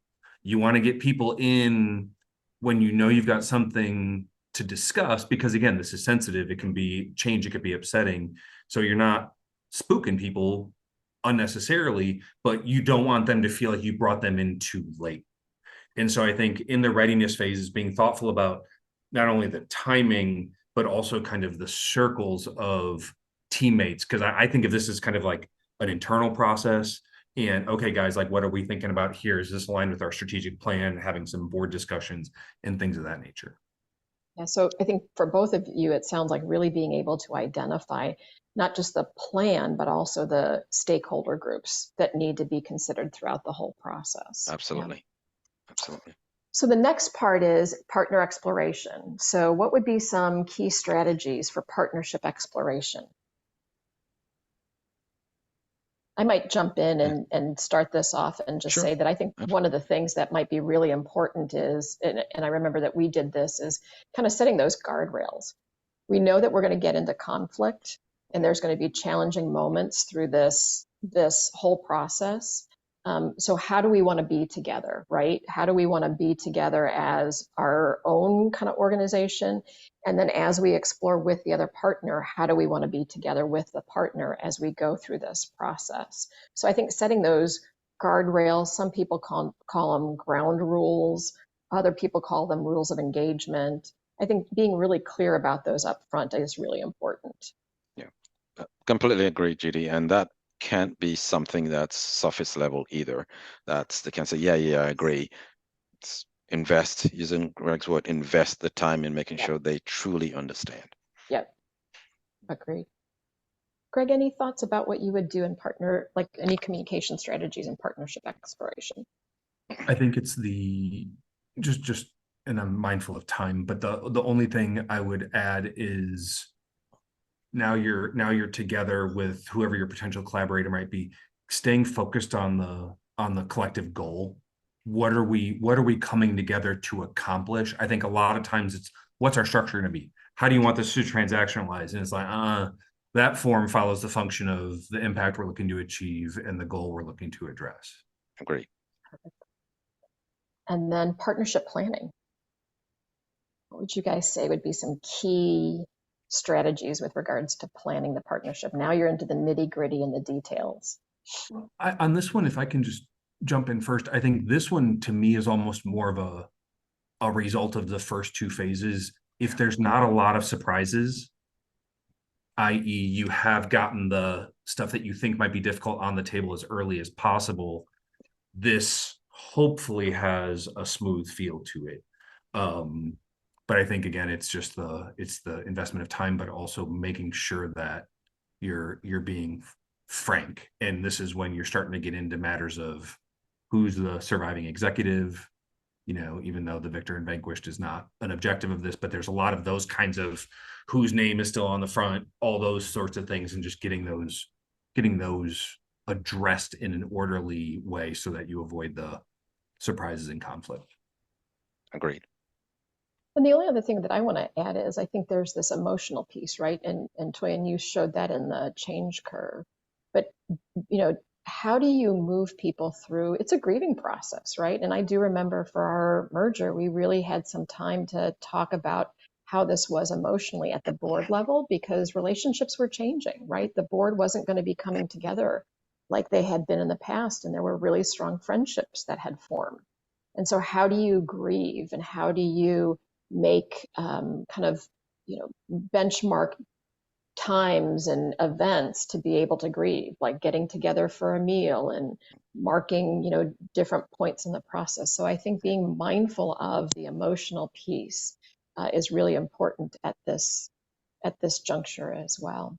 You want to get people in when you know you've got something to discuss, because again, this is sensitive. It can be change, it could be upsetting. So you're not spooking people unnecessarily, but you don't want them to feel like you brought them in too late. And so I think in the readiness phase is being thoughtful about not only the timing, but also kind of the circles of teammates. Because I think of this as kind of like an internal process. And okay, guys, like, what are we thinking about here? Is this aligned with our strategic plan? Having some board discussions and things of that nature. Yeah, so I think for both of you, it sounds like really being able to identify not just the plan, but also the stakeholder groups that need to be considered throughout the whole process. Absolutely. Yeah. Absolutely. So the next part is partner exploration. So what would be some key strategies for partnership exploration? I might jump in and start this off and just say that I think one of the things that might be really important is, and I remember that we did this, is kind of setting those guardrails. We know that we're going to get into conflict and there's going to be challenging moments through this whole process. So how do we want to be together, right? How do we want to be together as our own kind of organization? And then as we explore with the other partner, how do we want to be together with the partner as we go through this process? So I think setting those guardrails, some people call them ground rules, other people call them rules of engagement. I think being really clear about those up front is really important. Yeah, completely agree, Judy. And that can't be something that's surface level either. They can say, yeah, I agree. It's invest, using Greg's word, invest the time in making sure they truly understand. Yep, agreed. Greg, any thoughts about what you would do in partner, like any communication strategies in partnership exploration? I think it's just, and I'm mindful of time, but the only thing I would add is now you're together with whoever your potential collaborator might be, staying focused on the collective goal. What are we coming together to accomplish? I think a lot of times it's, what's our structure going to be? How do you want this to transactionalize? And it's like, that form follows the function of the impact we're looking to achieve and the goal we're looking to address. Agree. And then partnership planning. What would you guys say would be some key strategies with regards to planning the partnership? Now you're into the nitty-gritty and the details. On this one, if I can just jump in first, I think this one to me is almost more of a result of the first two phases. If there's not a lot of surprises, i.e., you have gotten the stuff that you think might be difficult on the table as early as possible, this hopefully has a smooth feel to it. But I think again, it's the investment of time, but also making sure that you're being frank. And this is when you're starting to get into matters of who's the surviving executive, even though the victor and vanquished is not an objective of this, but there's a lot of those kinds of whose name is still on the front, all those sorts of things, and just getting those addressed in an orderly way so that you avoid the surprises and conflict. Agreed. And the only other thing that I want to add is I think there's this emotional piece, right? And Toyin, you showed that in the change curve. But how do you move people through? It's a grieving process, right? And I do remember for our merger, we really had some time to talk about how this was emotionally at the board level, because relationships were changing, right? The board wasn't going to be coming together like they had been in the past, and there were really strong friendships that had formed. And so how do you grieve, and how do you make benchmark times and events to be able to grieve, like getting together for a meal and marking, different points in the process. So I think being mindful of the emotional piece is really important at this juncture as well.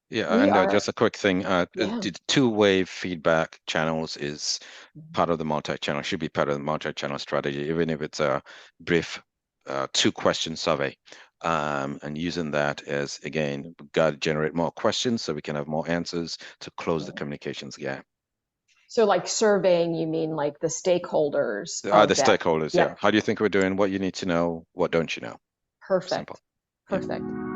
Yeah, and just a quick thing, the two-way feedback channels is part of the multi-channel, should be part of the multi-channel strategy, even if it's a brief 2-question survey. And using that as, again, we've got to generate more questions so we can have more answers to close the communications gap. So like surveying, you mean like the stakeholders? The stakeholders, yeah. How do you think we're doing? What you need to know? What don't you know? Perfect. Simple. Perfect.